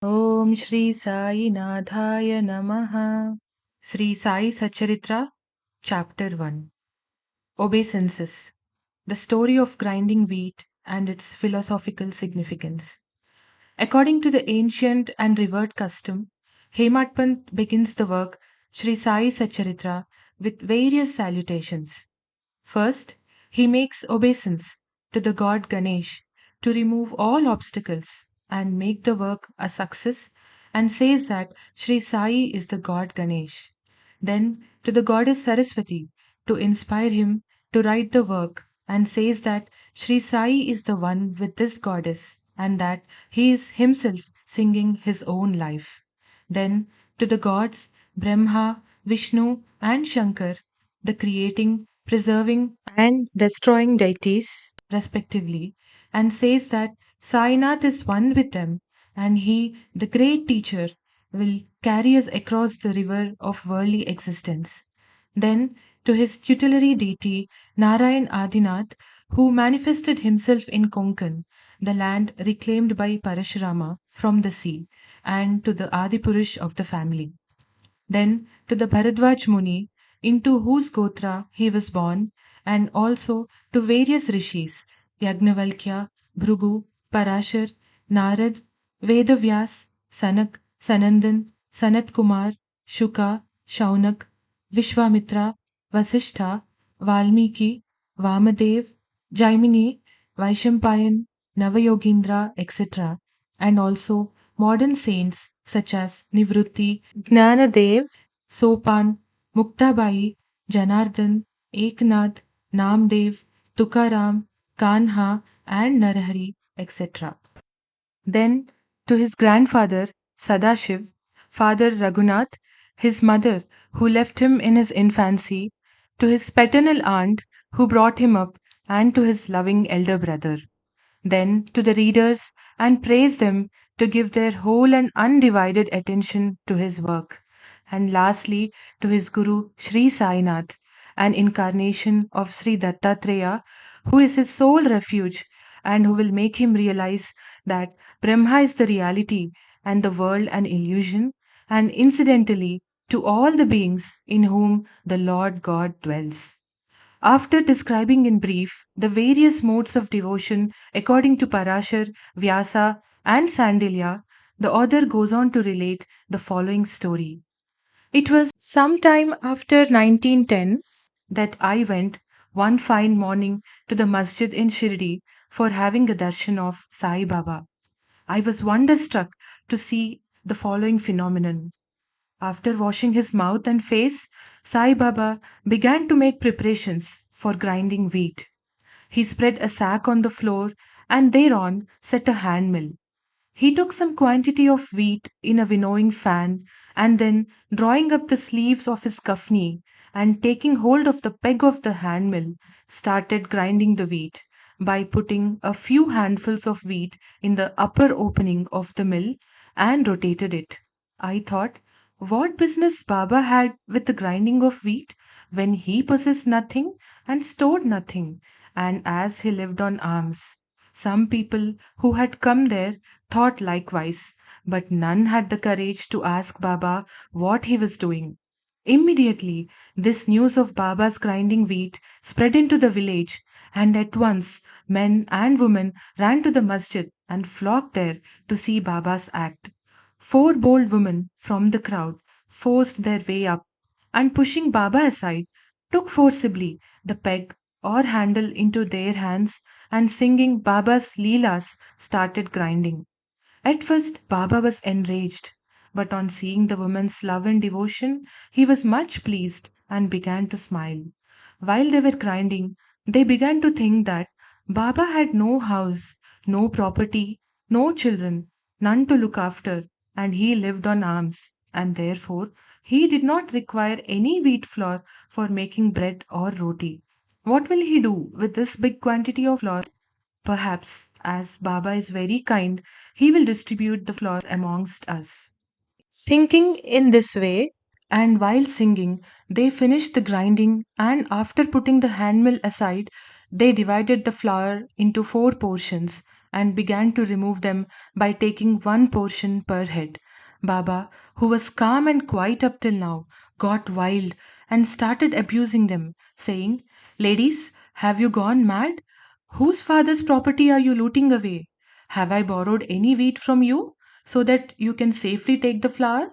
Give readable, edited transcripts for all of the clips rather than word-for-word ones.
Om Shri Sai Nadhaya Namaha. Sri Sai Satcharitra, chapter 1. Obeisances. The story of grinding wheat and its philosophical significance. According to the ancient and revered custom, Hemat Pant begins the work Sri Sai Satcharitra with various salutations. First, he makes obeisance to the god Ganesh to remove all obstacles and make the work a success and says that Sri Sai is the god Ganesh. Then to the goddess Saraswati to inspire him to write the work and says that Sri Sai is the one with this goddess and that he is himself singing his own life. Then to the gods Brahma, Vishnu, and Shankar, the creating, preserving, and destroying deities, respectively, and says that Sainath is one with them, and he, the great teacher, will carry us across the river of worldly existence. Then, to his tutelary deity, Narayan Adinath, who manifested himself in Konkan, the land reclaimed by Parashurama from the sea, and to the Adipurush of the family. Then to the Bharadwaj Muni, into whose Gotra he was born, and also to various rishis Yagnavalkya, Bhrugu, Parashar, Narad, Vedavyas, Sanak, Sanandan, Sanat Kumar, Shuka, Shaunak, Vishwamitra, Vasishtha, Valmiki, Vamadev, Jaimini, Vaishampayan, Navayogindra, etc., and also modern saints such as Nivrutti, Gnanadev, Sopan, Muktabai, Janardhan, Eknath, Namdev, Tukaram, Kanha, and Narahari, etc. Then to his grandfather Sadashiv, Father Raghunath, his mother who left him in his infancy, to his paternal aunt who brought him up, and to his loving elder brother. Then to the readers and praise them to give their whole and undivided attention to his work. And lastly, to his Guru Sri Sainath, an incarnation of Sri Dattatreya, who is his sole refuge and who will make him realize that Brahma is the reality and the world an illusion, and incidentally to all the beings in whom the Lord God dwells. After describing in brief the various modes of devotion according to Parashar, Vyasa, and Sandilya, the author goes on to relate the following story. It was sometime after 1910 that I went one fine morning to the masjid in Shirdi for having a darshan of Sai Baba. I was wonderstruck to see the following phenomenon. After washing his mouth and face, Sai Baba began to make preparations for grinding wheat. He spread a sack on the floor and thereon set a hand mill. He took some quantity of wheat in a winnowing fan, and then, drawing up the sleeves of his kafni and taking hold of the peg of the hand mill, started grinding the wheat by putting a few handfuls of wheat in the upper opening of the mill and rotated it. I thought, what business Baba had with the grinding of wheat when he possessed nothing and stored nothing, and as he lived on alms. Some people who had come there thought likewise, but none had the courage to ask Baba what he was doing. Immediately, this news of Baba's grinding wheat spread into the village, and at once men and women ran to the masjid and flocked there to see Baba's act. Four bold women from the crowd forced their way up, and pushing Baba aside, took forcibly the peg or handle into their hands and singing Baba's Leelas started grinding. At first, Baba was enraged, but on seeing the woman's love and devotion, he was much pleased and began to smile. While they were grinding, they began to think that Baba had no house, no property, no children, none to look after, and he lived on alms, and therefore he did not require any wheat flour for making bread or roti. What will he do with this big quantity of flour? Perhaps, as Baba is very kind, he will distribute the flour amongst us. Thinking in this way, and while singing, they finished the grinding, and after putting the handmill aside, they divided the flour into four portions and began to remove them by taking one portion per head. Baba, who was calm and quiet up till now, got wild and started abusing them, saying, "Ladies, have you gone mad? Whose father's property are you looting away? Have I borrowed any wheat from you so that you can safely take the flour?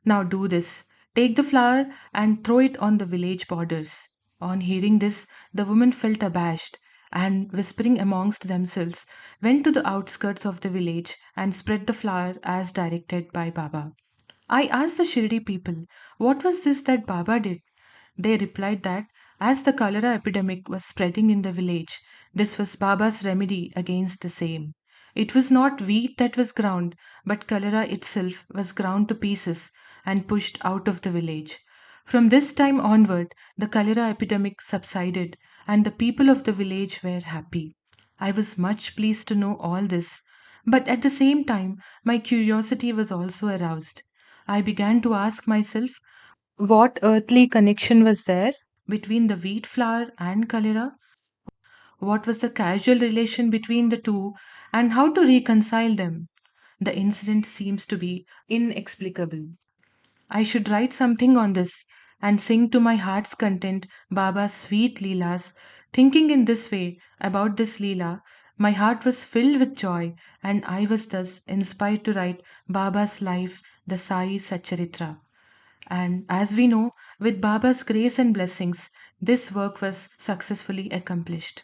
Now do this. Take the flour and throw it on the village borders." On hearing this, the women felt abashed and, whispering amongst themselves, went to the outskirts of the village and spread the flour as directed by Baba. I asked the Shirdi people, what was this that Baba did? They replied that as the cholera epidemic was spreading in the village, this was Baba's remedy against the same. It was not wheat that was ground, but cholera itself was ground to pieces and pushed out of the village. From this time onward, the cholera epidemic subsided, and the people of the village were happy. I was much pleased to know all this, but at the same time, my curiosity was also aroused. I began to ask myself what earthly connection was there between the wheat flour and cholera? What was the causal relation between the two, and how to reconcile them? The incident seems to be inexplicable. I should write something on this and sing to my heart's content Baba's sweet Leelas. Thinking in this way about this Leela, my heart was filled with joy, and I was thus inspired to write Baba's life, the Sai Satcharitra. And as we know, with Baba's grace and blessings, this work was successfully accomplished.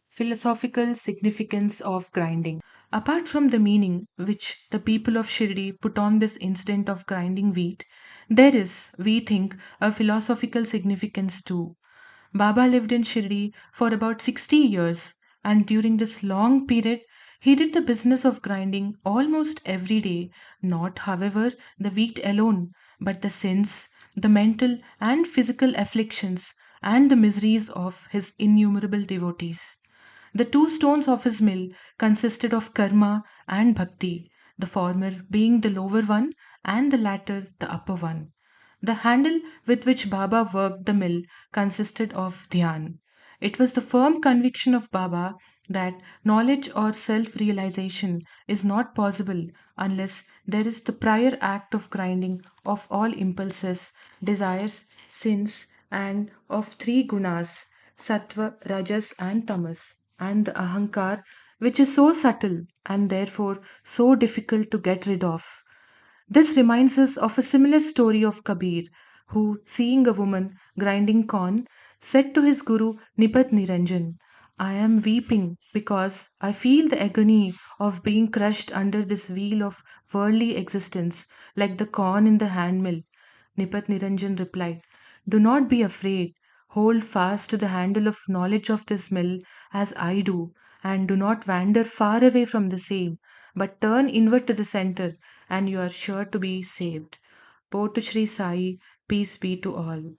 Philosophical significance of grinding. Apart from the meaning which the people of Shirdi put on this incident of grinding wheat, there is, we think, a philosophical significance too. Baba lived in Shirdi for about 60 years, and during this long period, he did the business of grinding almost every day, not, however, the wheat alone, but the sins, the mental and physical afflictions, and the miseries of his innumerable devotees. The two stones of his mill consisted of karma and bhakti, the former being the lower one and the latter the upper one. The handle with which Baba worked the mill consisted of dhyan. It was the firm conviction of Baba that knowledge or self realization is not possible unless there is the prior act of grinding of all impulses, desires, sins, and of three gunas sattva, rajas, and tamas, and the ahankar, which is so subtle and therefore so difficult to get rid of. This reminds us of a similar story of Kabir, who, seeing a woman grinding corn, said to his guru Nipat Niranjan, "I am weeping because I feel the agony of being crushed under this wheel of worldly existence, like the corn in the handmill." Nipat Niranjan replied, "Do not be afraid. Hold fast to the handle of knowledge of this mill as I do, and do not wander far away from the same, but turn inward to the center, and you are sure to be saved." Port to Sri Sai, peace be to all.